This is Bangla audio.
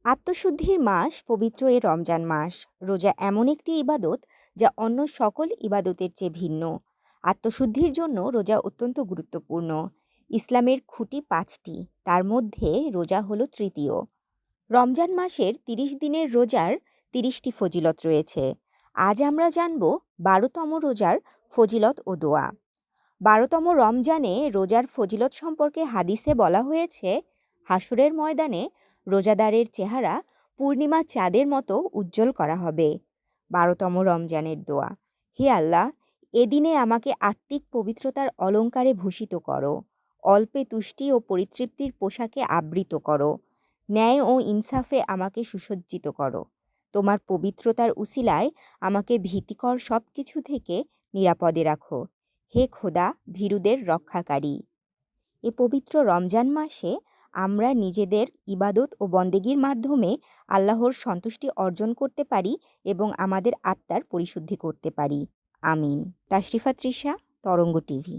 আত্মশুদ্ধির মাস পবিত্র এ রমজান মাস। রোজা এমন একটি ইবাদত যা অন্য সকল ইবাদতের চেয়ে ভিন্ন। আত্মশুদ্ধির জন্য রোজা অত্যন্ত গুরুত্বপূর্ণ। ইসলামের খুঁটি ৫টি, তার মধ্যে রোজা হলো তৃতীয়। রমজান মাসের ৩০ দিনের রোজার ৩০টি ফজিলত রয়েছে। আজ আমরা জানব ১২তম রোজার ফজিলত ও দোয়া। ১২তম রমজানে রোজার ফজিলত সম্পর্কে হাদিসে বলা হয়েছে, হাসরের ময়দানে রোজাদারের চেহারা পূর্ণিমা চাঁদের মতো উজ্জ্বল করা হবে। ১২তম রমজানের দোয়া। হে আল্লাহ, এদিনে আমাকে আত্মিক পবিত্রতার অলঙ্কারে ভূষিত করো, অল্পে তুষ্টি ও পরিতৃপ্তির পোশাকে আবৃত করো, ন্যায় ও ইনসাফে আমাকে সুসজ্জিত করো। তোমার পবিত্রতার উসিলায় আমাকে ভীতিকর সব কিছু থেকে নিরাপদে রাখো। হে খোদা, ভীরুদের রক্ষাকারী। এ পবিত্র রমজান মাসে আমরা নিজেদের ইবাদত ও বন্দেগীর মাধ্যমে আল্লাহর সন্তুষ্টি অর্জন করতে পারি এবং আমাদের আত্মার পরিশুদ্ধি করতে পারি। আমিন। তাশরিফা তৃষা, তরঙ্গ টিভি।